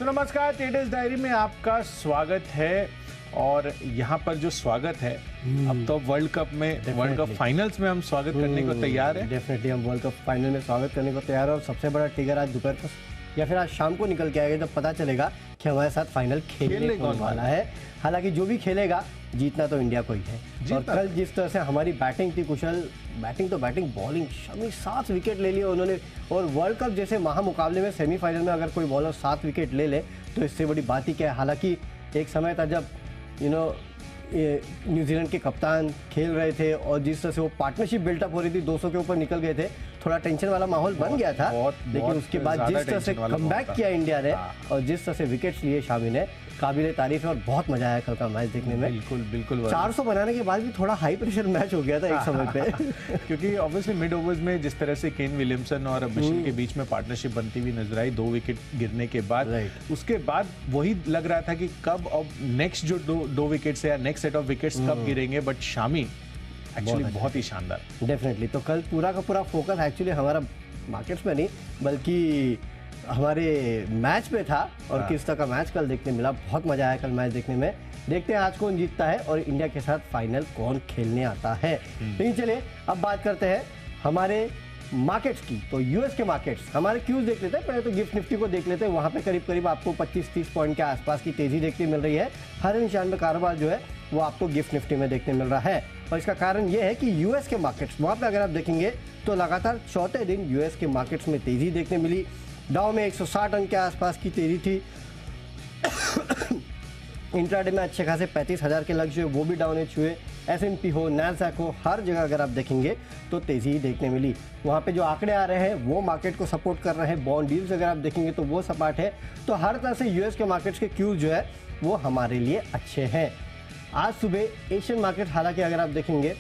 तो नमस्कार, traders diary में आपका स्वागत है। और यहाँ पर जो स्वागत है, अब तो वर्ल्ड कप में, वर्ल्ड कप फाइनल्स में हम स्वागत करने को तैयार हैं। डेफिनेटली हम वर्ल्ड कप फाइनल में स्वागत करने को तैयार है। और सबसे बड़ा ट्रिगर आज दोपहर को या फिर आज शाम को निकल के आएगा जब पता चलेगा कि हमारे साथ फाइनल खेलने कौन वाला है। हालांकि जो भी खेलेगा जीतना तो इंडिया को ही है। और कल जिस तरह से हमारी बैटिंग थी कुशल, बैटिंग बॉलिंग, शमी 7 विकेट ले लिए उन्होंने। और वर्ल्ड कप जैसे महामुकाबले में सेमीफाइनल में अगर कोई बॉलर 7 विकेट ले ले तो इससे बड़ी बात ही क्या है। हालांकि एक समय था जब न्यूजीलैंड के कप्तान खेल रहे थे और जिस तरह से वो पार्टनरशिप बिल्टअप हो रही थी, 200 के ऊपर निकल गए थे, थोड़ा टेंशन वाला माहौल बन गया था। लेकिन उसके बाद जिस तरह से कमबैक किया इंडिया ने और जिस तरह से विकेट्स लिए शामी ने, काबिले तारीफ है। और बहुत मजा आया कल का मैच देखने में। बिल्कुल 400 बनाने के बाद भी थोड़ा हाई प्रेशर मैच हो गया था एक समय पे क्योंकि ऑब्वियसली मिड ओवर्स में जिस तरह से केन विलियमसन और मिशेल के बीच में पार्टनरशिप बनती हुई नजर आई 2 विकेट गिरने के बाद, उसके बाद वही लग रहा था कि कब अब नेक्स्ट जो दो विकेट्स या नेक्स्ट सेट ऑफ विकेट्स कब गिरेंगे। बट शामी एक्चुअली बहुत ही शानदार। डेफिनेटली तो कल पूरा का पूरा फोकस एक्चुअली हमारा मार्केट्स में नहीं बल्कि हमारे मैच पे था। और किस तरह का मैच कल देखने मिला, बहुत मजा आया कल मैच देखने में। देखते हैं आज कौन जीतता है और इंडिया के साथ फाइनल कौन खेलने आता है। लेकिन चलिए अब बात करते हैं हमारे मार्केट्स की। तो यूएस के मार्केट्स, हमारे क्यूज देख लेते हैं। पहले तो गिफ्ट निफ्टी को देख लेते हैं। वहाँ पे करीब करीब आपको 25-30 पॉइंट के आसपास की तेजी देखने मिल रही है। हर निशान में कारोबार जो है वो आपको गिफ्ट निफ्टी में देखने मिल रहा है। और इसका कारण ये है कि यूएस के मार्केट्स, वहाँ पे अगर आप देखेंगे तो लगातार चौथे दिन यूएस के मार्केट्स में तेजी देखने मिली। डाउ में 160 अंक के आसपास की तेजी थी। इंट्राडे में अच्छे खासे 35,000 के लक्ष्य वो भी डाउन छुए। S&P हो, नैस्डैक हो, हर जगह अगर आप देखेंगे तो तेजी ही देखने मिली। वहाँ पे जो आंकड़े आ रहे हैं वो मार्केट को सपोर्ट कर रहे हैं। बॉन्ड डील्स अगर आप देखेंगे तो वो सपाट है। तो हर तरह से यूएस के मार्केट्स के क्यूज जो है वो हमारे लिए अच्छे हैं। आज सुबह एशियन मार्केट, हालांकि अगर आप देखेंगे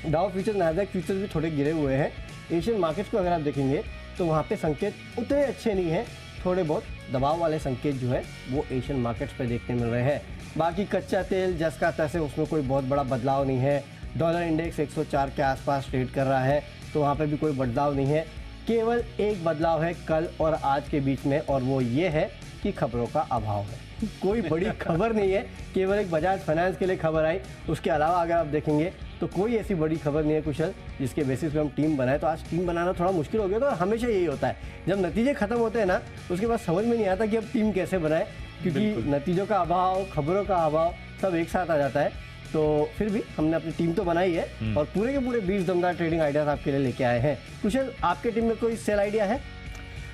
डाउ फ्यूचर, नैस्डैक फ्यूचर भी थोड़े गिरे हुए हैं। एशियन मार्केट्स को अगर आप देखेंगे तो वहाँ पे संकेत उतने अच्छे नहीं हैं। थोड़े बहुत दबाव वाले संकेत जो है वो एशियन मार्केट्स पे देखने मिल रहे हैं। बाकी कच्चा तेल जैसा तैसे उसमें कोई बहुत बड़ा बदलाव नहीं है। डॉलर इंडेक्स 104 के आसपास ट्रेड कर रहा है तो वहाँ पे भी कोई बदलाव नहीं है। केवल एक बदलाव है कल और आज के बीच में, और वो ये है कि खबरों का अभाव है। कोई बड़ी खबर नहीं है, केवल एक बजाज फाइनेंस के लिए खबर आई। उसके अलावा अगर आप देखेंगे तो कोई ऐसी बड़ी खबर नहीं है कुशल जिसके बेसिस पे हम टीम बनाए। तो आज टीम बनाना थोड़ा मुश्किल हो गया। तो हमेशा यही होता है, जब नतीजे खत्म होते हैं ना उसके बाद समझ में नहीं आता कि अब टीम कैसे बनाए, क्योंकि नतीजों का अभाव, खबरों का अभाव सब एक साथ आ जाता है। तो फिर भी हमने अपनी टीम तो बनाई है और पूरे के पूरे 20 दमदार ट्रेडिंग आइडियाज आपके लिए लेके आए हैं। कुशल, आपके टीम में कोई सेल आइडिया है?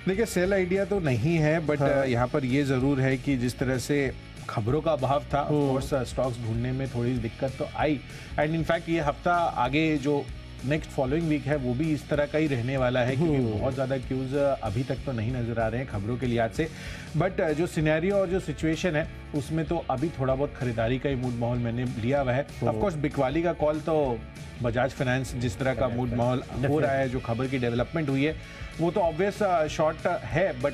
देखिए, सेल आइडिया तो नहीं है, बट यहाँ पर ये जरूर है कि जिस तरह से खबरों का अभाव था, ऑफकोर्स स्टॉक्स ढूंढने में थोड़ी दिक्कत तो आई। एंड इनफैक्ट ये हफ्ता आगे जो नेक्स्ट फॉलोइंग वीक है वो भी इस तरह का ही रहने वाला है, क्योंकि बहुत ज़्यादा क्यूज अभी तक तो नहीं नजर आ रहे हैं खबरों के लिहाज से। बट जो सिनेरियो और जो सिचुएशन है उसमें तो अभी थोड़ा बहुत खरीदारी का ही मूड माहौल मैंने लिया हुआ है। ऑफकोर्स बिकवाली का कॉल तो बजाज फाइनेंस जिस तरह का मूड माहौल हो रहा है, जो खबर की डेवलपमेंट हुई है वो तो ऑब्वियस शॉर्ट है, बट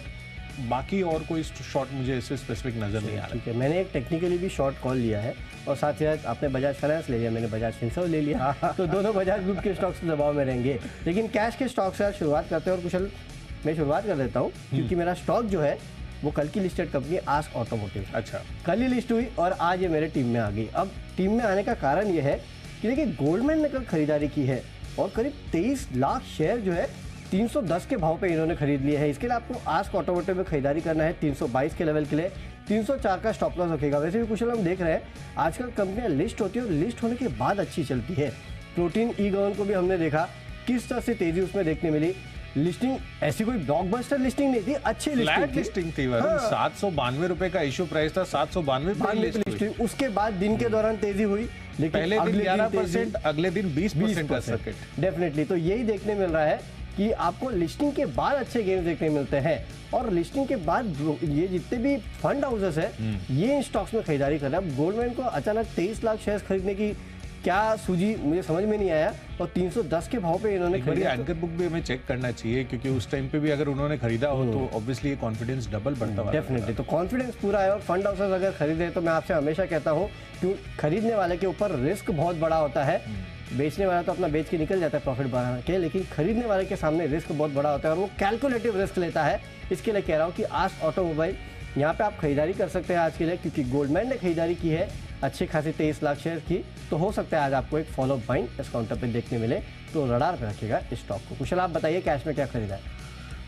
बाकी और कोई शॉर्ट मुझे इससे स्पेसिफिक नजर नहीं आ रहा। ठीक है, मैंने एक टेक्निकली भी शॉर्ट कॉल लिया है और साथ ही साथ आपने बजाज फाइनेंस ले लिया, मैंने बजाज फिनसर्व ले लिया। तो दोनों बजाज ग्रुप के स्टॉक्स के दबाव में रहेंगे। लेकिन कैश के स्टॉक से शुरुआत करते हैं। और कुशल, मैं शुरुआत कर देता हूँ क्योंकि मेरा स्टॉक जो है वो कल की लिस्टेड कंपनी आस्क ऑटोमोटिव। अच्छा, कल ही लिस्ट हुई और आज ये मेरे टीम में आ गई। अब टीम में आने का कारण ये है कि देखिए गोल्डमैन ने कल खरीदारी की है और करीब 23 लाख शेयर जो है 310 के भाव पे इन्होंने खरीद लिए हैं। इसके लिए आपको आस्क ऑटोमोटिव में खरीदारी करना है 322 के लेवल के लिए। 304 का स्टॉप लॉस रखेगा। वैसे भी कुशल हम देख रहे हैं आजकल कंपनियां लिस्ट होती है और लिस्ट होने के बाद अच्छी चलती है। प्रोटीन ई-गवर्न को भी हमने देखा किस तरह से तेजी उसमें देखने मिली। लिस्टिंग ऐसी कोई ब्लॉकबस्टर लिस्टिंग नहीं थी, अच्छी लिस्टिंग थी। 792 रुपए का इश्यू प्राइस था, 792 लिस्टिंग। उसके बाद दिन के दौरान तेजी हुई, लेकिन पहले दिन 11%, अगले दिन 20% का सर्किट। डेफिनेटली तो यही देखने मिल रहा है कि आपको लिस्टिंग के बाद अच्छे गेम्स देखने मिलते हैं। और लिस्टिंग के बाद ये जितने भी फंड हाउसेस है ये इन स्टॉक्स में खरीदारी कर रहे हैं। अब गोल्डमैन को अचानक 23 लाख शेयर्स खरीदने की क्या सूझी मुझे समझ में नहीं आया। और 310 के भाव पे इन्होंने खरीदा। एंकर बुक भी हमें चेक करना चाहिए, क्योंकि उस टाइम पे भी अगर उन्होंने खरीदा हो तो ऑब्वियसली ये कॉन्फिडेंस डबल बढ़ता हुआ। डेफिनेटली तो कॉन्फिडेंस पूरा है। और फंड हाउसेस अगर खरीदे तो मैं आपसे हमेशा कहता हूँ कि खरीदने वाले के ऊपर रिस्क बहुत बड़ा होता है। बेचने वाला तो अपना बेच के निकल जाता है प्रॉफिट बढ़ा के, लेकिन खरीदने वाले के सामने रिस्क बहुत बड़ा होता है और वो कैलकुलेटिव रिस्क लेता है। इसके लिए कह रहा हूँ कि आस्क ऑटोमोबाइल यहाँ पे आप खरीदारी कर सकते हैं आज के लिए, क्योंकि गोल्डमैन ने खरीदारी की है अच्छे खासे 23 लाख शेयर की, तो हो सकता है आज आपको एक फॉलो बाइंग इस काउंटर पे देखने मिले, तो रडार पे रखिएगा इस स्टॉक को। कुशल आप बताइए कैश में क्या खरीदा है?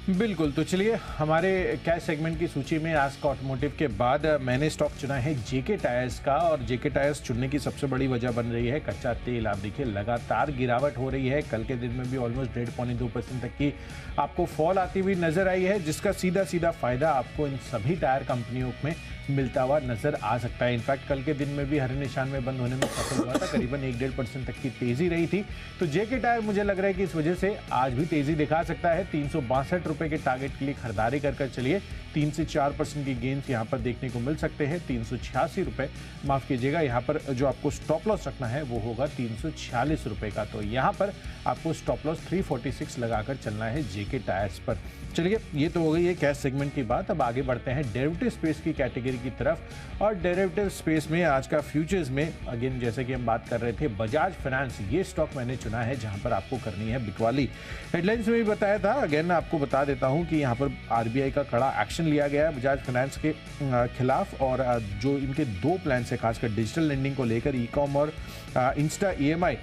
बिल्कुल, तो चलिए हमारे कैश सेगमेंट की सूची में आज का ऑटोमोटिव के बाद मैंने स्टॉक चुना है जेके टायर्स का, और जेके टायर्स चुनने की सबसे बड़ी वजह बन रही है कच्चा तेल। आप देखिए लगातार गिरावट हो रही है, कल के दिन में भी ऑलमोस्ट 1.5-2% तक की आपको फॉल आती हुई नजर आई है, जिसका सीधा सीधा फायदा आपको इन सभी टायर कंपनियों में मिलता हुआ नजर आ सकता है। इनफैक्ट कल के दिन में भी हरे निशान में बंद होने में सफल हुआ था, करीबन 1-1.5% तक की तेजी रही थी। तो जेके टायर मुझे लग रहा है कि इस वजह से आज भी तेजी दिखा सकता है। 362 रुपए के टारगेट के लिए खरीदारी कर चलिए, 3 से 4% की गेंस यहाँ पर देखने को मिल सकते हैं। 386 रुपए, माफ कीजिएगा, यहाँ पर जो आपको स्टॉप लॉस रखना है वो होगा 346 रुपए का। तो यहाँ पर आपको स्टॉप लॉस 346 लगाकर चलना है जेके टायर्स पर। चलिए, ये तो हो गई है कैश सेगमेंट की बात। अब आगे बढ़ते हैं डेरिवेटिव स्पेस की कैटेगरी की तरफ, और डेरिवेटिव स्पेस में आज का फ्यूचर्स में अगेन जैसे कि हम बात कर रहे थे बजाज फाइनेंस, ये स्टॉक मैंने चुना है जहां पर आपको करनी है बिकवाली। हेडलाइंस में भी बताया था, अगेन आपको बता देता हूं कि यहां पर आरबीआई का कड़ा एक्शन लिया गया है बजाज फाइनेंस के खिलाफ, और जो इनके 2 प्लान है खासकर डिजिटल लेंडिंग को लेकर, ई-कॉम और इंस्टा EMI,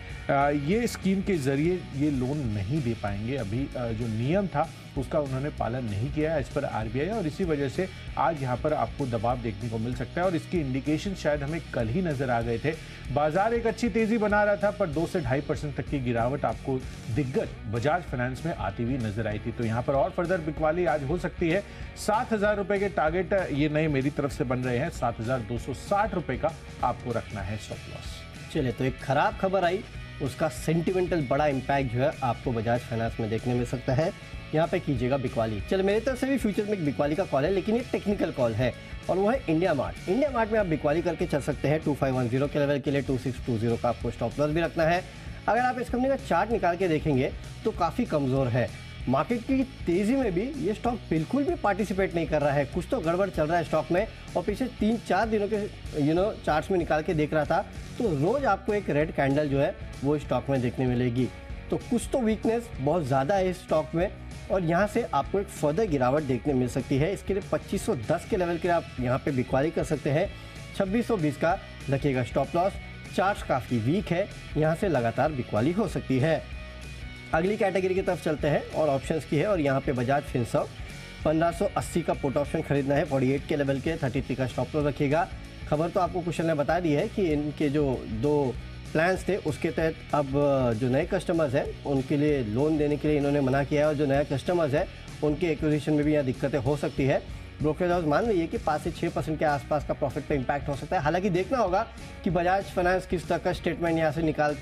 ये स्कीम के जरिए ये लोन नहीं दे पाएंगे। अभी जो नियम था उसका उन्होंने पालन नहीं किया है इस पर आरबीआई, और इसी वजह से आज यहाँ पर आपको दबाव देखने को मिल सकता है, और इसकी इंडिकेशन शायद हमें कल ही नजर आ गए थे। बाजार एक अच्छी तेजी बना रहा था, पर 2 से 2.5% तक की गिरावट आपको दिग्गज बजाज फाइनेंस में आती हुई नजर आई थी। तो यहाँ पर और फर्दर बिकवाली आज हो सकती है। 7,000 रुपए के टारगेट ये नए मेरी तरफ से बन रहे हैं, 7,260 रुपए का आपको रखना है स्टॉप लॉस। चलिए, तो एक खराब खबर आई, उसका सेंटिमेंटल बड़ा इंपैक्ट जो है आपको बजाज फाइनेंस में देखने मिल सकता है। यहाँ पे कीजिएगा बिकवाली। चलो, मेरी तरफ से भी फ्यूचर में एक बिकवाली का कॉल है, लेकिन ये टेक्निकल कॉल है, और वो है इंडिया मार्ट। इंडिया मार्ट में आप बिकवाली करके चल सकते हैं 2510 के लेवल के लिए। 2620 का आपको स्टॉप लॉस भी रखना है। अगर आप इस कंपनी का चार्ट निकाल के देखेंगे तो काफ़ी कमज़ोर है। मार्केट की तेज़ी में भी ये स्टॉक बिल्कुल भी पार्टिसिपेट नहीं कर रहा है, कुछ तो गड़बड़ चल रहा है स्टॉक में। और पिछले 3-4 दिनों के चार्ट्स में निकाल के देख रहा था, तो रोज़ आपको एक रेड कैंडल जो है वो स्टॉक में देखने मिलेगी। तो कुछ तो वीकनेस बहुत ज़्यादा है इस स्टॉक में, और यहाँ से आपको एक फर्दर गिरावट देखने मिल सकती है। इसके लिए 2510 के लेवल के लिए आप यहाँ पे बिकवाली कर सकते हैं। 2620 का रखिएगा स्टॉप लॉस। चार्ट काफ़ी वीक है, यहाँ से लगातार बिकवाली हो सकती है। अगली कैटेगरी की तरफ चलते हैं, और ऑप्शंस की है, और यहाँ पे बजाज फिनसर्व 1580 का पुट ऑप्शन खरीदना है 48 के लेवल के। 33 का स्टॉप लॉस रखिएगा। खबर तो आपको कुशल ने बता दी है कि इनके जो 2 प्लान्स थे उसके तहत अब जो नए कस्टमर्स हैं उनके लिए लोन देने के लिए इन्होंने मना किया है, और जो नए कस्टमर्स हैं उनके एक्विजिशन में भी यहाँ दिक्कतें हो सकती है। ब्रोकरेज हाउस मान रही है कि 5 से 6% के आसपास का प्रॉफिट पे इम्पैक्ट हो सकता है। हालांकि देखना होगा कि बजाज फाइनेंस किस तरह का स्टेटमेंट यहाँ से निकाल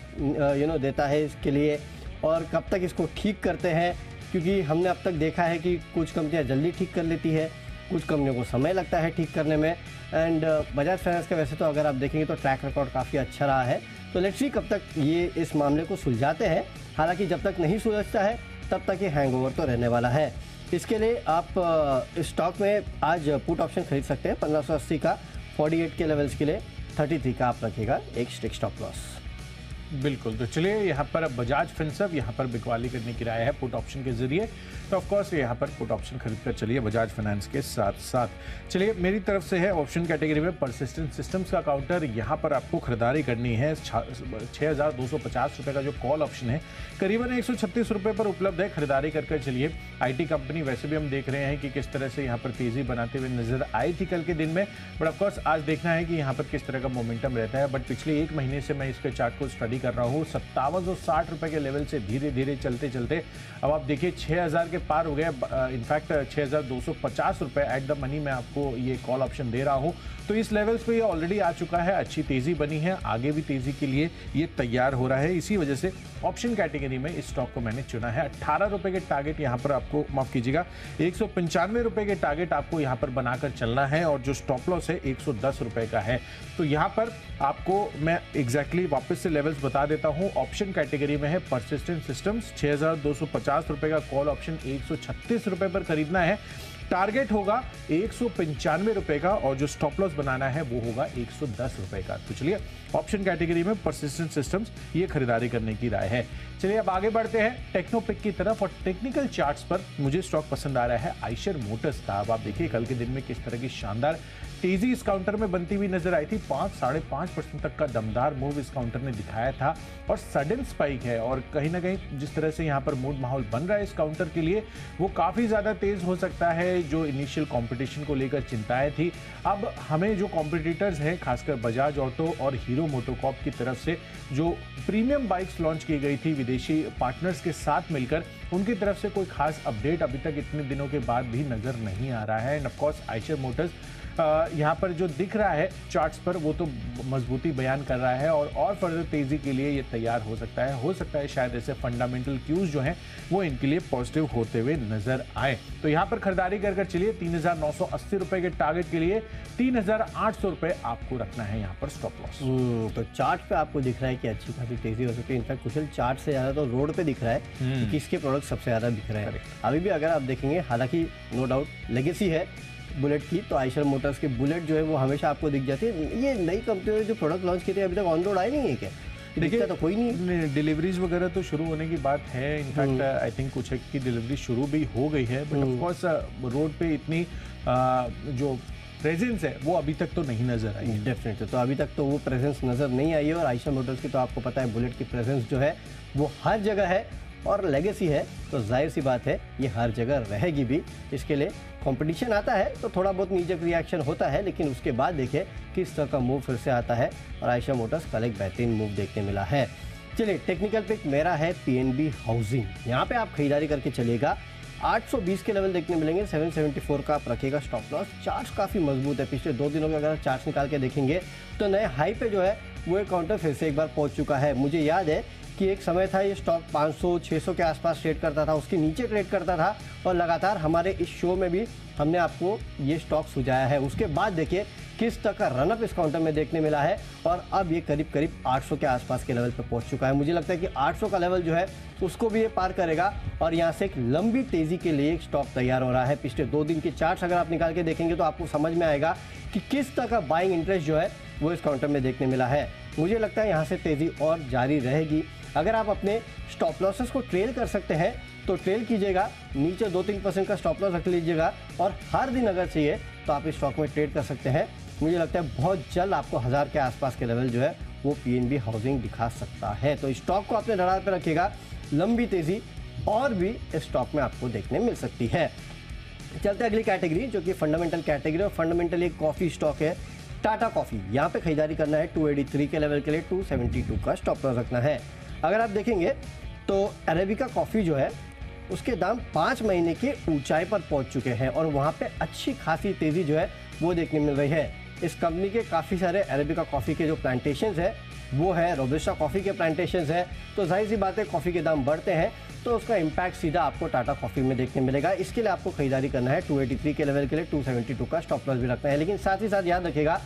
देता है इसके लिए, और कब तक इसको ठीक करते हैं, क्योंकि हमने अब तक देखा है कि कुछ कंपनियाँ जल्दी ठीक कर लेती है, कुछ कंपनियों को समय लगता है ठीक करने में। एंड बजाज फाइनेंस का वैसे तो अगर आप देखेंगे तो ट्रैक रिकॉर्ड काफ़ी अच्छा रहा है। तो लेट्स सी कब तक ये इस मामले को सुलझाते हैं। हालांकि जब तक नहीं सुलझता है तब तक ये हैंगओवर तो रहने वाला है। इसके लिए आप इस स्टॉक में आज पुट ऑप्शन खरीद सकते हैं 1580 का। 48 के लेवल्स के लिए 33 का आप रखिएगा एक स्टिक स्टॉप लॉस। बिल्कुल, तो चलिए यहाँ पर अब बजाज फिनसर्व यहाँ पर बिकवाली करने की राय है पुट ऑप्शन के जरिए, तो ऑफ कोर्स यहाँ पर पुट ऑप्शन खरीद कर चलिए बजाज फाइनेंस के साथ साथ। चलिए, मेरी तरफ से है ऑप्शन कैटेगरी में परसिस्टेंट सिस्टम्स का काउंटर। यहाँ पर आपको खरीदारी करनी है 6,250 रुपये का जो कॉल ऑप्शन है करीबन 136 रुपये पर उपलब्ध है। खरीदारी कर चलिए। IT कंपनी वैसे भी हम देख रहे हैं कि किस तरह से यहाँ पर तेजी बनाते हुए नजर आई थी कल के दिन में, बट ऑफकोर्स आज देखना है कि यहाँ पर किस तरह का मोमेंटम रहता है। बट पिछले 1 महीने से मैं इसके चार्ट को स्टडी कर रहा हूँ। 5760 रुपए के लेवल से धीरे धीरे चलते चलते अब आप देखिए 6000 के पार हो गए। इनफैक्ट 6250 रुपए एट द मनी मैं आपको ये कॉल ऑप्शन दे रहा हूँ। तो इस लेवल्स पे ये ऑलरेडी आ चुका है, अच्छी तेजी बनी है, आगे भी तेजी के लिए ये तैयार हो रहा है। इसी वजह से ऑप्शन कैटेगरी में इस स्टॉक को मैंने चुना है। 18 रुपए के टारगेट यहाँ पर आपको, माफ कीजिएगा, 195 रुपए के टारगेट आपको यहाँ पर बनाकर चलना है, और जो स्टॉप लॉस है 110 रुपए का है। तो यहाँ पर आपको मैं एग्जैक्टली वापस से लेवल्स बता देता हूँ। ऑप्शन कैटेगरी में है परसिस्टेंट सिस्टम्स 6250 रुपए का कॉल ऑप्शन 136 रुपए पर खरीदना है। टारगेट होगा 195 रुपए का और जो स्टॉप लॉस बनाना है वो होगा 110 रुपए का। तो चलिए ऑप्शन कैटेगरी में परसिस्टेंट सिस्टम्स ये खरीदारी करने की राय है। चलिए अब आगे बढ़ते हैं टेक्नोपिक की तरफ और टेक्निकल चार्ट्स पर मुझे स्टॉक पसंद आ रहा है आइशर मोटर्स का। अब आप देखिए कल के दिन में किस तरह की शानदार तेजी इस काउंटर में बनती हुई नजर आई थी। 5-5.5% तक का दमदार मूव इस काउंटर ने दिखाया था और सडन स्पाइक है और कहीं ना कहीं जिस तरह से यहाँ पर मूड माहौल बन रहा है इस काउंटर के लिए वो काफी ज्यादा तेज हो सकता है। जो इनिशियल कंपटीशन को लेकर चिंताएं थी, अब हमें जो कॉम्पिटिटर्स हैं खासकर बजाज ऑटो और हीरो मोटोकॉर्प की तरफ से जो प्रीमियम बाइक्स लॉन्च की गई थी विदेशी पार्टनर्स के साथ मिलकर, उनकी तरफ से कोई खास अपडेट अभी तक इतने दिनों के बाद भी नजर नहीं आ रहा है। End of course Eicher Motors यहाँ पर जो दिख रहा है चार्ट्स पर वो तो मजबूती बयान कर रहा है और फर्दर तेजी के लिए ये तैयार हो सकता है शायद ऐसे फंडामेंटल क्यूज जो हैं वो इनके लिए पॉजिटिव होते हुए नजर आए। तो यहाँ पर खरीदारी कर चलिए 3,980 रुपए के टारगेट के लिए 3,800 रुपए आपको रखना है यहाँ पर स्टॉप लॉस। तो चार्ट पे आपको दिख रहा है कि अच्छी खासी तेजी हो सकती है। इनफैक्ट कुशल चार्ट से ज्यादा तो रोड पे दिख रहा है कि किसके प्रोडक्ट सबसे ज्यादा दिख रहे हैं। अभी भी अगर आप देखेंगे, हालांकि नो डाउट लेगेसी है बुलेट की, तो आइशर मोटर्स की बुलेट जो है वो हमेशा आपको दिख जाती है। ये नई कंपनी ने जो प्रोडक्ट लॉन्च किए थे अभी तक ऑन रोड आए नहीं है क्या? देखिए तो कोई नहीं, डिलीवरीज वगैरह तो शुरू होने की बात है। इनफैक्ट आई थिंक कुछ की डिलीवरी शुरू भी हो गई है, बट ऑफ कोर्स रोड पे इतनी जो प्रेजेंस है वो अभी तक तो नहीं नजर आई है। डेफिनेटली, तो अभी तक तो वो प्रेजेंस नजर नहीं आई है। और आइशर मोटर्स की तो आपको पता है बुलेट की प्रेजेंस जो है वो हर जगह है और लेगेसी है, तो जाहिर सी बात है ये हर जगह रहेगी भी। इसके लिए कंपटीशन आता है तो थोड़ा बहुत नीचे रिएक्शन होता है, लेकिन उसके बाद देखिए किस तरह का मूव फिर से आता है और आइशर मोटर्स कल एक बेहतरीन मूव देखने मिला है। चलिए टेक्निकल पिक मेरा है पीएनबी हाउसिंग। यहाँ पे आप खरीदारी करके चलिएगा। 820 के लेवल देखने मिलेंगे, 774 का आप रखेगा स्टॉप लॉस। चार्ट्स काफ़ी मजबूत है, पिछले 2 दिनों के अगर चार्ट्स निकाल के देखेंगे तो नए हाई पे जो है वो एक काउंटर फिर से एक बार पहुंच चुका है। मुझे याद है कि एक समय था ये स्टॉक 500-600 के आसपास ट्रेड करता था, उसके नीचे ट्रेड करता था और लगातार हमारे इस शो में भी हमने आपको ये स्टॉक सुझाया है। उसके बाद देखिए किस तरह का रनअप इस काउंटर में देखने मिला है और अब ये करीब करीब 800 के आसपास के लेवल पर पहुंच चुका है। मुझे लगता है कि 800 का लेवल जो है उसको भी ये पार करेगा और यहाँ से एक लंबी तेजी के लिए एक स्टॉक तैयार हो रहा है। पिछले 2 दिन के चार्ट्स अगर आप निकाल के देखेंगे तो आपको समझ में आएगा कि किस तरह का बाइंग इंटरेस्ट जो है वो इस काउंटर में देखने मिला है। मुझे लगता है यहाँ से तेजी और जारी रहेगी। अगर आप अपने स्टॉप लॉसेस को ट्रेल कर सकते हैं तो ट्रेल कीजिएगा, नीचे 2-3% का स्टॉप लॉस रख लीजिएगा और हर दिन अगर चाहिए तो आप इस स्टॉक में ट्रेड कर सकते हैं। मुझे लगता है बहुत जल्द आपको 1000 के आसपास के लेवल जो है वो पीएनबी हाउसिंग दिखा सकता है। तो स्टॉक को अपने रडार पर रखिएगा, लंबी तेजी और भी इस स्टॉक में आपको देखने मिल सकती है। चलते अगली कैटेगरी जो कि फंडामेंटल कैटेगरी और फंडामेंटल एक कॉफी स्टॉक है टाटा कॉफी। यहाँ पे खरीदारी करना है 283 के लेवल के लिए 272 का स्टॉप लॉस रखना है। अगर आप देखेंगे तो अरेबिका कॉफ़ी जो है उसके दाम 5 महीने की ऊंचाई पर पहुंच चुके हैं और वहाँ पे अच्छी खासी तेज़ी जो है वो देखने मिल रही है। इस कंपनी के काफ़ी सारे अरेबिका कॉफ़ी के जो प्लांटेशंस है वो है, रोबस्टा कॉफ़ी के प्लांटेशंस है, तो जाहिर सी बात है कॉफ़ी के दाम बढ़ते हैं तो उसका इम्पैक्ट सीधा आपको टाटा कॉफ़ी में देखने मिलेगा। इसके लिए आपको खरीदारी करना है 283 के लेवल के लिए 272 का स्टॉप लॉस भी रखना है। लेकिन साथ ही साथ याद रखिएगा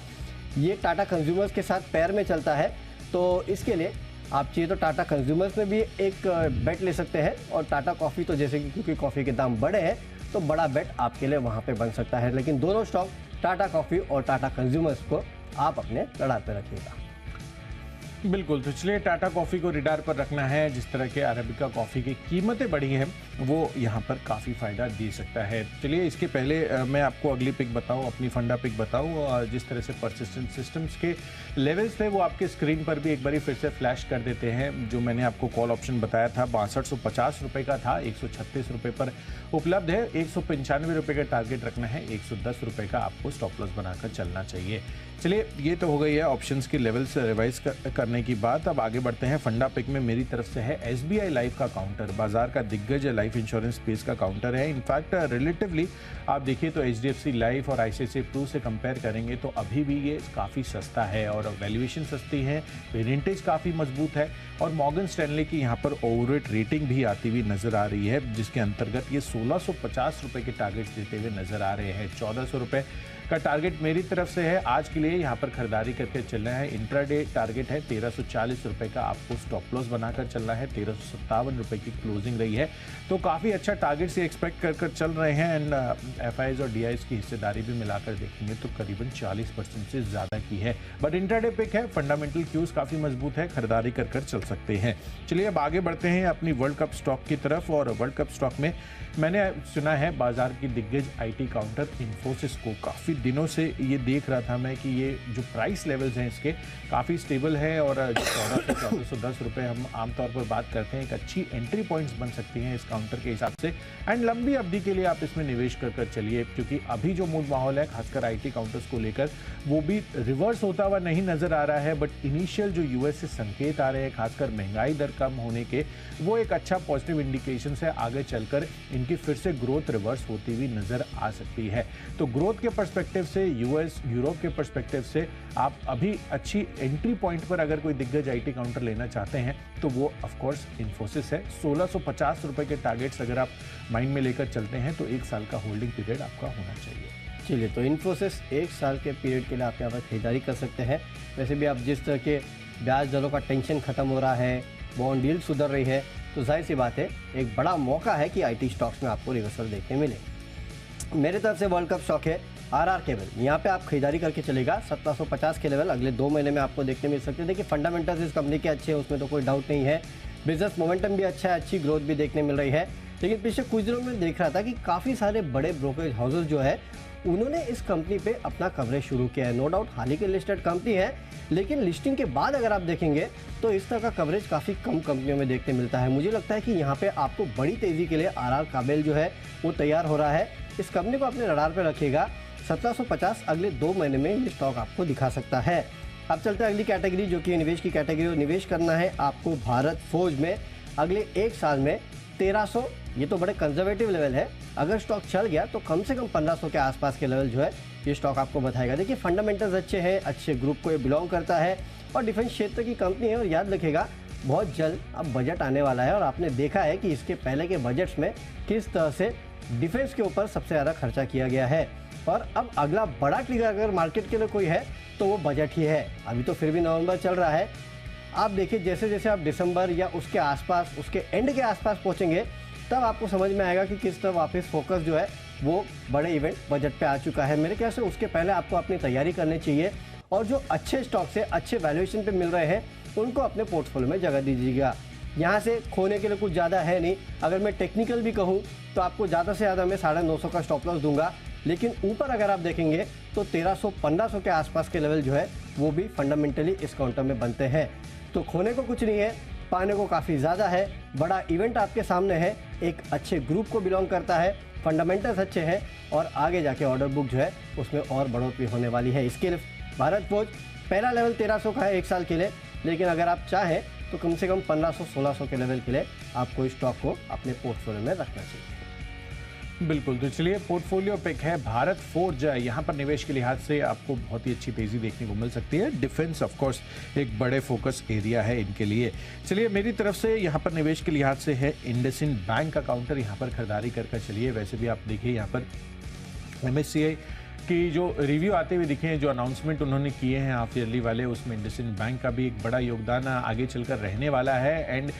ये टाटा कंज्यूमर्स के साथ पैर में चलता है, तो इसके लिए आप चाहिए तो टाटा कंज्यूमर्स में भी एक बेट ले सकते हैं और टाटा कॉफ़ी तो जैसे कि क्योंकि कॉफ़ी के दाम बड़े हैं तो बड़ा बेट आपके लिए वहाँ पे बन सकता है। लेकिन दोनों स्टॉक टाटा कॉफ़ी और टाटा कंज्यूमर्स को आप अपने रडार पर रखिएगा। बिल्कुल, तो चलिए टाटा कॉफ़ी को रिडार पर रखना है। जिस तरह के अरेबिका कॉफ़ी की कीमतें बढ़ी हैं वो यहाँ पर काफ़ी फ़ायदा दे सकता है। चलिए इसके पहले मैं आपको अगली पिक बताऊँ, अपनी फंडा पिक बताऊँ। जिस तरह से परसिस्टेंट सिस्टम्स के लेवल्स थे वो आपके स्क्रीन पर भी एक बार फिर से फ्लैश कर देते हैं। जो मैंने आपको कॉल ऑप्शन बताया था 6250 रुपये का था, 136 रुपये पर उपलब्ध है। 195 रुपये का टारगेट रखना है, 110 रुपये का आपको स्टॉप लॉस बनाकर चलना चाहिए। चलिए ये तो हो गई है ऑप्शंस की लेवल्स रिवाइज करने की बात। अब आगे बढ़ते हैं फंडा पिक में। मेरी तरफ से है SBI लाइफ का काउंटर, बाजार का दिग्गज लाइफ इंश्योरेंस स्पेस का काउंटर है। इनफैक्ट रिलेटिवली आप देखिए तो HDFC लाइफ और ICICI प्रू से कंपेयर करेंगे तो अभी भी ये काफ़ी सस्ता है और वैल्यूएशन सस्ती है, पेरेंटेज काफ़ी मजबूत है और मॉर्गन स्टैनले की यहाँ पर ओवरवेट रेटिंग भी आती हुई नजर आ रही है, जिसके अंतर्गत ये 1650 रुपये के टारगेट्स देते हुए नजर आ रहे हैं। 1400 रुपये का टारगेट मेरी तरफ से है आज के लिए यहाँ पर खरीदारी करके चलना है। इंट्राडे टारगेट है 1340 रुपए का, आपको स्टॉप लॉस बनाकर चलना है। 1357 रुपए की क्लोजिंग रही है, तो काफ़ी अच्छा टारगेट से एक्सपेक्ट कर चल रहे हैं। एंड एफआईज और डीआईज की हिस्सेदारी भी मिलाकर देखेंगे तो करीबन 40% से ज़्यादा की है। बट इंट्राडे पिक है, फंडामेंटल क्यूज काफ़ी मजबूत है, खरीदारी कर चल सकते हैं। चलिए अब आगे बढ़ते हैं अपनी वर्ल्ड कप स्टॉक की तरफ। और वर्ल्ड कप स्टॉक में मैंने सुना है बाजार की दिग्गज आईटी काउंटर इन्फोसिस को, काफ़ी दिनों से ये देख रहा था मैं कि ये जो प्राइस लेवल्स हैं इसके काफ़ी स्टेबल है और 1410 रुपये हम आमतौर पर बात करते हैं, एक अच्छी एंट्री पॉइंट्स बन सकती हैं इस काउंटर के हिसाब से। एंड लंबी अवधि के लिए आप इसमें निवेश कर चलिए, क्योंकि अभी जो मूड माहौल है खासकर आईटी काउंटर्स को लेकर वो भी रिवर्स होता हुआ नहीं नजर आ रहा है। बट इनिशियल जो यूएस से संकेत आ रहे हैं, खासकर महंगाई दर कम होने के, वो एक अच्छा पॉजिटिव इंडिकेशन है। आगे चलकर इनकी फिर से ग्रोथ रिवर्स होती हुई नजर आ सकती है। तो ग्रोथ के पर्सपेक्टिव से, यूएस यूरोप के पर्सपेक्टिव से आप अभी अच्छी एंट्री पॉइंट पर अगर कोई दिग्गज आईटी काउंटर लेना चाहते हैं तो वो ऑफ कोर्स इन्फोसिस है। 1650 रुपए के टारगेट्स अगर आप माइंड में लेकर चलते हैं तो 1 साल का होल्डिंग पीरियड आपका होना चाहिए। चलिए, तो इन्फोसिस 1 साल के पीरियड के लिए आप यहाँ पर खरीदारी कर सकते हैं। वैसे भी आप जिस तरह के ब्याज दरों का टेंशन खत्म हो रहा है, बॉन्ड डील सुधर रही है, तो जाहिर सी बात है एक बड़ा मौका है कि आईटी स्टॉक्स में आपको रिवर्सल देखने मिले। मेरे तरफ से वर्ल्ड कप स्टॉक है आरआर केबल। यहाँ पे आप खरीदारी करके चलेगा 1750 के लेवल अगले 2 महीने में आपको देखने मिल सकते हैं। देखिए, फंडामेंटल्स इस कंपनी के अच्छे हैं, उसमें तो कोई डाउट नहीं है। बिजनेस मोमेंटम भी अच्छा है, अच्छी ग्रोथ भी देखने मिल रही है। लेकिन पिछले कुछ दिनों में देख रहा था कि काफ़ी सारे बड़े ब्रोकरेज हाउसेज जो है उन्होंने इस कंपनी पे अपना कवरेज शुरू किया है। नो डाउट हाल ही की लिस्टेड कंपनी है, लेकिन लिस्टिंग के बाद अगर आप देखेंगे तो इस तरह का कवरेज काफ़ी कम कंपनियों में देखने मिलता है। मुझे लगता है कि यहाँ पे आपको बड़ी तेज़ी के लिए आरआर काबिल जो है वो तैयार हो रहा है। इस कंपनी को अपने रडार पर रखिएगा। 1750 अगले 2 महीने में ये स्टॉक आपको दिखा सकता है। अब चलते हैं अगली कैटेगरी, जो कि निवेश की कैटेगरी। और निवेश करना है आपको भारत फोर्ज में अगले 1 साल में 1300। ये तो बड़े कंजर्वेटिव लेवल है, अगर स्टॉक चल गया तो कम से कम 1500 के आसपास के लेवल जो है ये स्टॉक आपको बताएगा। देखिए, फंडामेंटल्स अच्छे हैं, अच्छे ग्रुप को ये बिलोंग करता है और डिफेंस क्षेत्र की कंपनी है। और याद रखिएगा, बहुत जल्द अब बजट आने वाला है और आपने देखा है कि इसके पहले के बजट्स में किस तरह से डिफेंस के ऊपर सबसे ज़्यादा खर्चा किया गया है। और अब अगला बड़ा ट्रिगर अगर मार्केट के लिए कोई है तो वो बजट ही है। अभी तो फिर भी नवंबर चल रहा है। आप देखिए, जैसे जैसे आप दिसंबर या उसके आसपास, उसके एंड के आसपास पहुंचेंगे, तब आपको समझ में आएगा कि किस तरह वापस फोकस जो है वो बड़े इवेंट बजट पे आ चुका है। मेरे ख्याल से उसके पहले आपको अपनी तैयारी करनी चाहिए और जो अच्छे स्टॉक से अच्छे वैल्यूएशन पे मिल रहे हैं उनको अपने पोर्टफोलियो में जगह दीजिएगा। यहाँ से खोने के लिए कुछ ज़्यादा है नहीं। अगर मैं टेक्निकल भी कहूँ तो आपको ज़्यादा से ज़्यादा मैं 950 का स्टॉप लॉस दूंगा। लेकिन ऊपर अगर आप देखेंगे तो 1300-1500 के आसपास के लेवल जो है वो भी फंडामेंटली इस काउंटर में बनते हैं। तो खोने को कुछ नहीं है, पाने को काफ़ी ज़्यादा है। बड़ा इवेंट आपके सामने है, एक अच्छे ग्रुप को बिलोंग करता है, फंडामेंटल्स अच्छे हैं और आगे जाके ऑर्डर बुक जो है उसमें और बढ़ोतरी होने वाली है। इसके लिए भारत फोर्ज पहला लेवल 1300 का है 1 साल के लिए, लेकिन अगर आप चाहें तो कम से कम 1500-1600 के लेवल के लिए आपको इस स्टॉक को अपने पोर्टफोलियो में रखना चाहिए। बिल्कुल, तो चलिए पोर्टफोलियो पिक है भारत फोर्ज। यहाँ पर निवेश के लिहाज से आपको बहुत ही अच्छी तेजी देखने को मिल सकती है। डिफेंस ऑफ कोर्स एक बड़े फोकस एरिया है इनके लिए। चलिए, मेरी तरफ से यहाँ पर निवेश के लिहाज से है इंडसइंड बैंक का काउंटर, यहाँ पर खरीदारी कर चलिए। वैसे भी आप देखिए यहाँ पर MSCI की जो रिव्यू आते हुए दिखे हैं, जो अनाउंसमेंट उन्होंने किए हैं हाफ ईयरली वाले, उसमें इंडसइंड बैंक का भी एक बड़ा योगदान आगे चलकर रहने वाला है। एंड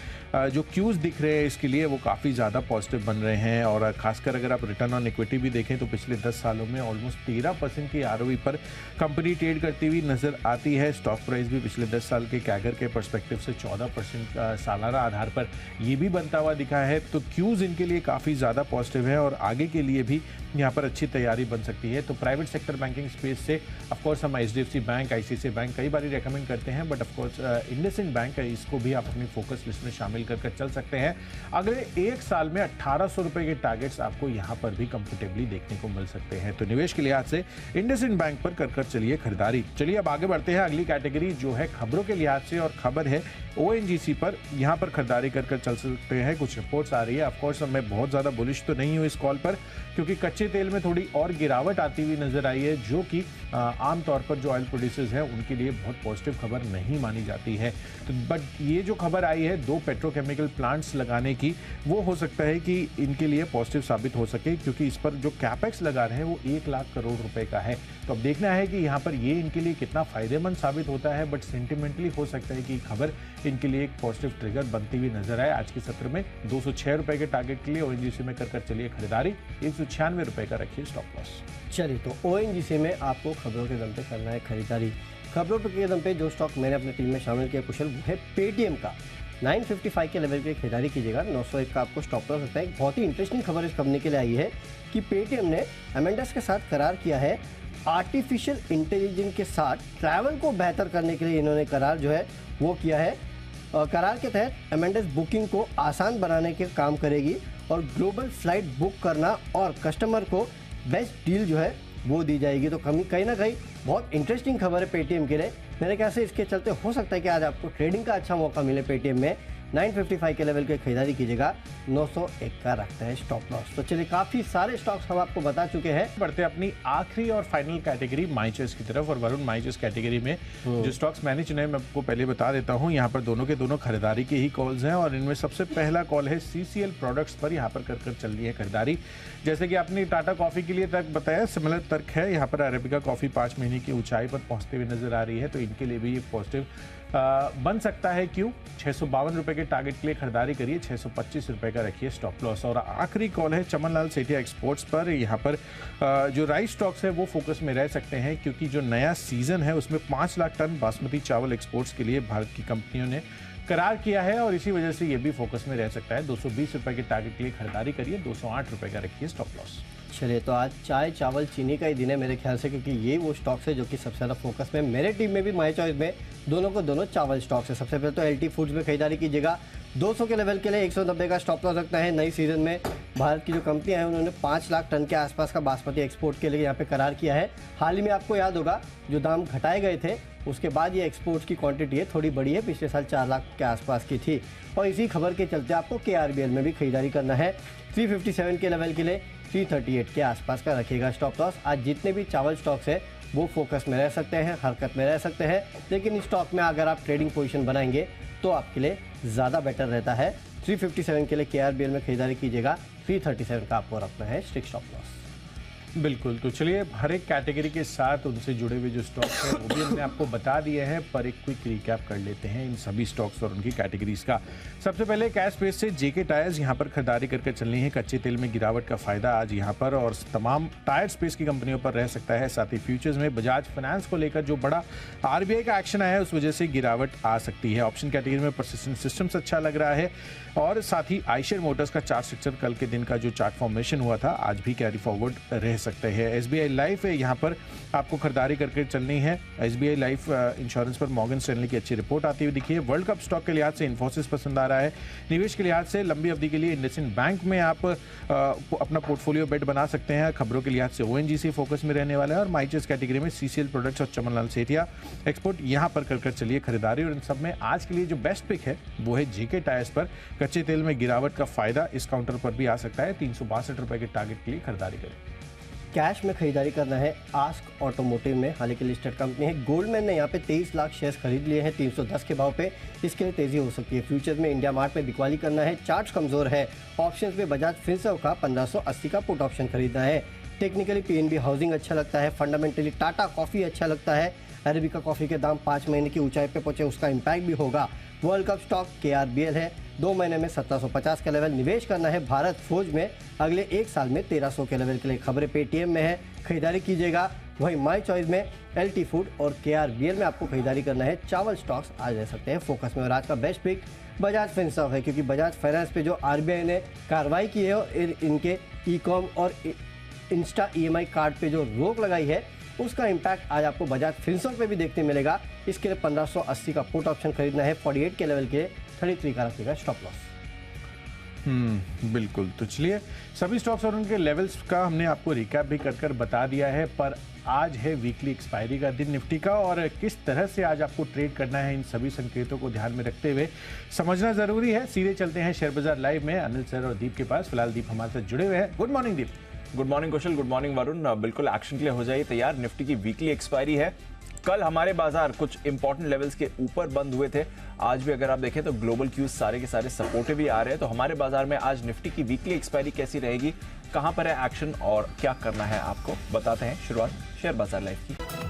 जो क्यूज दिख रहे हैं इसके लिए वो काफ़ी ज़्यादा पॉजिटिव बन रहे हैं। और खासकर अगर आप रिटर्न ऑन इक्विटी भी देखें तो पिछले 10 सालों में ऑलमोस्ट 13% की ROE पर कंपनी ट्रेड करती हुई नज़र आती है। स्टॉक प्राइस भी पिछले 10 साल के कैगर के पर्सपेक्टिव से 14% सालाना आधार पर ये भी बनता हुआ दिखा है। तो क्यूज इनके लिए काफ़ी ज़्यादा पॉजिटिव है और आगे के लिए भी यहाँ पर अच्छी तैयारी बन सकती है। तो प्राइवेट सेक्टर बैंकिंग स्पेस से ऑफकोर्स हम HDFC बैंक, ICICI बैंक कई बार रिकमेंड करते हैं, बट ऑफकोर्स इंडसइंड बैंक है, इसको भी आप अपनी फोकस लिस्ट में शामिल कर चल सकते हैं। अगले 1 साल में 1800 रुपए के टारगेट्स आपको यहाँ पर भी कंफर्टेबली देखने को मिल सकते हैं। तो निवेश के लिहाज से इंडसइंड बैंक पर कर चलिए खरीदारी। चलिए अब आगे बढ़ते हैं अगली कैटेगरी जो है खबरों के लिहाज से, और खबर है ONGC पर। यहाँ पर खरीदारी कर चल सकते हैं। कुछ रिपोर्ट्स आ रही है। ऑफकोर्स मैं बहुत ज़्यादा बुलिश तो नहीं हूँ इस कॉल पर, क्योंकि कच्चे तेल में थोड़ी और गिरावट आती हुई नजर आई है, जो कि आमतौर पर जो ऑयल प्रोड्यूसर्स हैं उनके लिए बहुत पॉजिटिव खबर नहीं मानी जाती है। तो बट ये जो खबर आई है 2 पेट्रोकेमिकल प्लांट्स लगाने की, वो हो सकता है कि इनके लिए पॉजिटिव साबित हो सके, क्योंकि इस पर जो कैपेक्स लगा रहे हैं वो 1 लाख करोड़ रुपए का है। तो अब देखना है कि यहाँ पर ये इनके लिए कितना फायदेमंद साबित होता है, बट सेंटिमेंटली हो सकता है कि खबर इनके लिए एक पॉजिटिव ट्रिगर बनती हुई नजर आए। आज के सत्र में 206 रुपए के टारगेट के लिए ओएनजीसी में कर चलिए खरीदारी, 196 रुपए का रखिए स्टॉप लॉस। चलिए, तो ओएनजीसी में आपको खबरों के दम पे करना है खरीदारी। खबरों के दम पे जो स्टॉक मैंने अपनी टीम में शामिल किया कुशल, वो है पेटीएम का। 955 के लेवल की खरीदारी कीजिएगा, 901 का आपको स्टॉप लॉस रखता है। एक बहुत ही इंटरेस्टिंग खबर इस कंपनी के लिए आई है कि पेटीएम ने अमेंडस के साथ करार किया है। आर्टिफिशियल इंटेलिजेंस के साथ ट्रैवल को बेहतर करने के लिए इन्होंने करार जो है वो किया है। करार के तहत अमेंडस बुकिंग को आसान बनाने के काम करेगी और ग्लोबल फ्लाइट बुक करना और कस्टमर को बेस्ट डील जो है वो दी जाएगी। तो कहीं ना कहीं बहुत इंटरेस्टिंग खबर है पेटीएम के लिए। मेरे ख्याल से इसके चलते हो सकता है कि आज आपको ट्रेडिंग का अच्छा मौका मिले पेटीएम में। 955 के लेवल की खरीदारी कीजिएगा, 901 का रखता है स्टॉप लॉस। तो चलिए, काफी सारे स्टॉक्स हम आपको बता चुके हैं। बढ़ते अपनी आखिरी और फाइनल कैटेगरी माई चॉइस की तरफ। और वरुण, माई चॉइस कैटेगरी में जो स्टॉक्स मैंने चुने मैं आपको पहले बता देता हूं। यहाँ पर दोनों के दोनों खरीदारी के ही कॉल्स हैं और इनमें सबसे पहला कॉल है सीसीएल प्रोडक्ट्स पर। यहाँ पर कर चल रही है खरीदारी। जैसे कि आपने टाटा कॉफी के लिए तर्क बताया, सिमिलर तर्क है। यहाँ पर अरेबिका कॉफी 5 महीने की ऊंचाई पर पहुंचते हुए नजर आ रही है, तो इनके लिए भी ये पॉजिटिव बन सकता है। क्यों? 652 रुपए के टारगेट के लिए खरीदारी करिए, 625 रुपए का रखिए स्टॉप लॉस। और आखिरी कॉल है चमनलाल सेठिया एक्सपोर्ट्स पर। यहाँ पर जो राइस स्टॉक्स है वो फोकस में रह सकते हैं, क्योंकि जो नया सीजन है उसमें 5 लाख टन बासमती चावल एक्सपोर्ट्स के लिए भारत की कंपनियों ने करार किया है और इसी वजह से ये भी फोकस में रह सकता है। 220 रुपए के टारगेट के लिए खरीदारी करिए, 208 रुपए का रखिए स्टॉप लॉस। चलिए, तो आज चाय चावल चीनी का ही दिन है मेरे ख्याल से, क्योंकि ये वो स्टॉक्स है जो कि सबसे ज़्यादा फोकस में मेरे टीम में भी माई चॉइस में दोनों चावल स्टॉक्स है। सबसे पहले तो एलटी फूड्स में खरीदारी कीजिएगा, 200 के लेवल के लिए 190 का स्टॉप लॉस रखना है। नई सीजन में भारत की जो कंपनियां हैं उन्होंने 5 लाख टन के आसपास का बासमती एक्सपोर्ट के लिए यहाँ पे करार किया है। हाल ही में आपको याद होगा जो दाम घटाए गए थे उसके बाद ये एक्सपोर्ट्स की क्वांटिटी है थोड़ी बड़ी है, पिछले साल 4 लाख के आसपास की थी। और इसी खबर के चलते आपको केआरबीएल में भी खरीदारी करना है। 357 के लेवल के लिए 338 के आसपास का रखिएगा स्टॉप लॉस। आज जितने भी चावल स्टॉक्स है वो फोकस में रह सकते हैं, हरकत में रह सकते हैं, लेकिन इस स्टॉक में अगर आप ट्रेडिंग पोजीशन बनाएंगे तो आपके लिए ज़्यादा बेटर रहता है। 357 के लिए केआरबीएल में खरीदारी कीजिएगा, 337 का आपको रखना है स्ट्रिक्ट स्टॉप लॉस। बिल्कुल, तो चलिए हर एक कैटेगरी के साथ उनसे जुड़े हुए जो स्टॉक्स हैं वो भी हमने आपको बता दिए हैं, पर एक क्विक रिकैप कर लेते हैं इन सभी स्टॉक्स और उनकी कैटेगरीज का। सबसे पहले कैश स्पेस से जेके टायर्स यहाँ पर खरीदारी करके चलनी है। कच्चे तेल में गिरावट का फायदा आज यहाँ पर और तमाम टायर स्पेस की कंपनियों पर रह सकता है। साथ ही फ्यूचर्स में बजाज फाइनेंस को लेकर जो बड़ा आरबीआई का एक्शन आया है उस वजह से गिरावट आ सकती है। ऑप्शन कैटेगरी में परसिस्टेंट सिस्टम्स अच्छा लग रहा है और साथ ही आइशर मोटर्स का चार्ट स्ट्रक्चर कल के दिन का जो चार्ट फॉर्मेशन हुआ था आज भी कैरी फॉरवर्ड रह सकते हैं। एसबीआई लाइफ है यहाँ पर आपको खरीदारी करके चलनी है। एसबीआई लाइफ इंश्योरेंस पर मॉर्गन स्टैनली की अच्छी रिपोर्ट आती हुई दिखी है। वर्ल्ड कप स्टॉक के लिहाज से इन्फोसिस पसंद आ रहा है। निवेश के लिहाज से लंबी अवधि के लिए इंडसइंड बैंक में आप अपना पोर्टफोलियो बेट बना सकते हैं। खबरों के लिहाज से ओएनजीसी फोकस में रहने वाला है और माई चॉइस कैटेगरी में सीसीएल प्रोडक्ट्स और चमनलाल सेठिया एक्सपोर्ट यहाँ पर कर चलिए खरीदारी। और इन सब में आज के लिए जो बेस्ट पिक है वो है जेके टायर्स पर। कच्चे तेल में गिरावट का फायदा इस काउंटर पर भी आ सकता है। 362 रुपए के टारगेट के लिए खरीदारी करें। कैश में खरीदारी करना है आस्क ऑटोमोटिव में, हाल ही की लिस्टेड कंपनी है। गोल्डमैन ने यहाँ पे 23 लाख शेयर्स खरीद लिए हैं 310 के भाव पे। इसके लिए तेजी हो सकती है। फ्यूचर में इंडिया मार्ट में बिकवाली करना है, चार्ट्स कमजोर है। ऑप्शंस में बजाज फिनसर्व का 1580 का पुट ऑप्शन खरीदना है। टेक्निकली पीएनबी हाउसिंग अच्छा लगता है। फंडामेंटली टाटा कॉफी अच्छा लगता है। अरेबिका कॉफी के दाम 5 महीने की ऊंचाई पे पहुंचे, उसका इंपैक्ट भी होगा। वर्ल्ड कप स्टॉक केआरबीएल है, 2 महीने में 1750 का लेवल। निवेश करना है भारत फोर्ज में, अगले 1 साल में 1300 के लेवल के लिए। खबरें पेटीएम में है, खरीदारी कीजिएगा। वहीं माई चॉइस में एलटी फूड और केआरबीएल में आपको खरीदारी करना है। चावल स्टॉक्स आज रह सकते हैं फोकस में। और आज का बेस्ट पिक बजाज फिनसर्व है, क्योंकि बजाज फाइनेंस पे जो आरबीआई ने कार्रवाई की है और इनके ई कॉम और इंस्टा ईएमआई कार्ड पे जो रोक लगाई है उसका इंपैक्ट आज आपको बजाज फिनसर्व पे भी देखने मिलेगा। इसके लिए 1580 का पुट ऑप्शन खरीदना है। 48 के लेवल के 33 का रखिएगा स्टॉप लॉस। बिल्कुल, तो चलिए सभी स्टॉक्स और उनके लेवल्स का हमने आपको रिकैप भी कर बता दिया है। पर आज है वीकली एक्सपायरी का दिन निफ्टी का और किस तरह से आज आपको ट्रेड करना है इन सभी संकेतों को ध्यान में रखते हुए समझना जरूरी है। सीधे चलते हैं शेयर बाजार लाइव में अनिल सर और दीप के पास। फिलहाल दीप हमारे साथ जुड़े हुए हैं। गुड मॉर्निंग दीप। गुड मॉर्निंग कुशल, गुड मॉर्निंग वरुण। बिल्कुल एक्शन के लिए हो जाइए तैयार। निफ्टी की वीकली एक्सपायरी है। कल हमारे बाजार कुछ इंपॉर्टेंट लेवल्स के ऊपर बंद हुए थे। आज भी अगर आप देखें तो ग्लोबल क्यूज सारे के सारे सपोर्टिव ही आ रहे हैं। तो हमारे बाजार में आज निफ्टी की वीकली एक्सपायरी कैसी रहेगी, कहां पर है एक्शन और क्या करना है, आपको बताते हैं। शुरुआत शेयर बाजार लाइव की।